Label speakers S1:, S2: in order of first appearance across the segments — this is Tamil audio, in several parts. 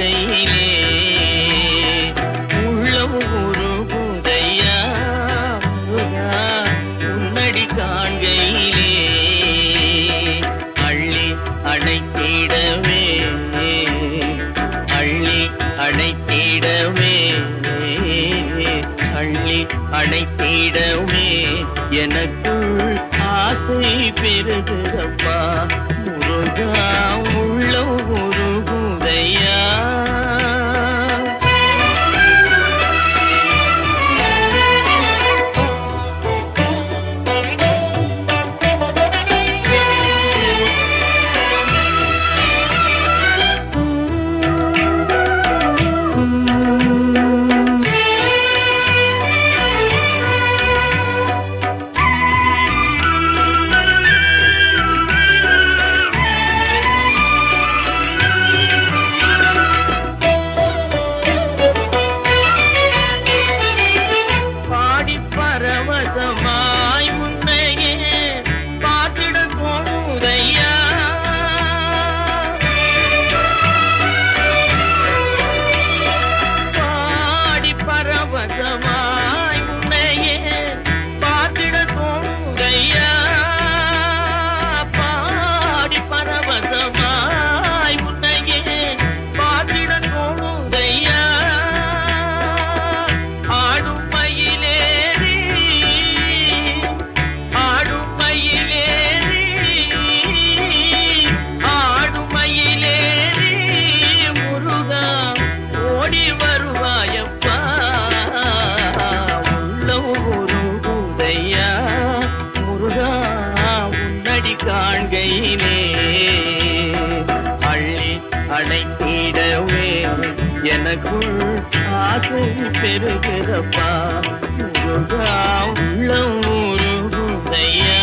S1: காண்கையிலே உள்ளம் உருகுதையா முருகா உன்னடி காண்கையிலே அள்ளி அணைத்திடவே அள்ளி அணைத்திடவே அள்ளி அணைத்திடவே எனக்குள் ஆசை பெருகுதப்பா முருகா உள்ளம் உருகுதையா பரவசமாய் முன்னையே பார்த்திட தோணுதையா பாடி பரவசமாய் முன்னையே பார்த்திட தோணுதையா பாடி பரவசமாய் முன்னையே பார்த்திட தோணுதையா ஆடும் மயிலே காண்கையிலே அள்ளி அணைத்திடவே எனக்குள் ஆசை பெருகிறப்பா முருகா உள்ளம் உருகுதையா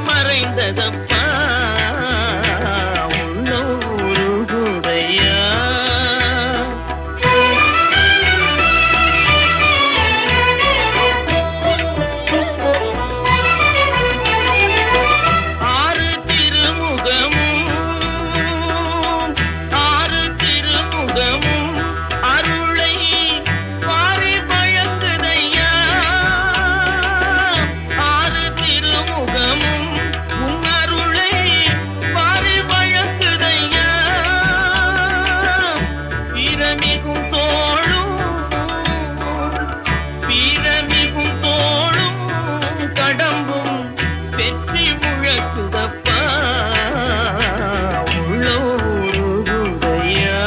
S1: மறைந்ததப்பா உள்ளம் உருகுதையா ஆறு திருமுகமும் அருளை பாரி வழங்குதையா ஆறு திருமுகமும் வீரமிகும் தோளும் கடம்பும் வெற்றி முழக்குதப்பா உள்ளம் உருகுதையா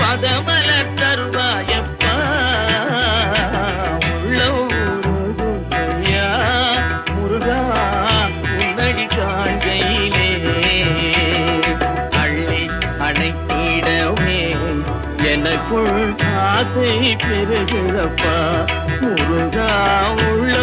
S1: பதமலர் தருவாயப்பா உள்ளம் உருகுதையா முருகா உன்னடி காண்கையிலே அள்ளி அணைத்திடவே எனக்குள் ஆசை பெருகிறப்பா முருகா உள்ள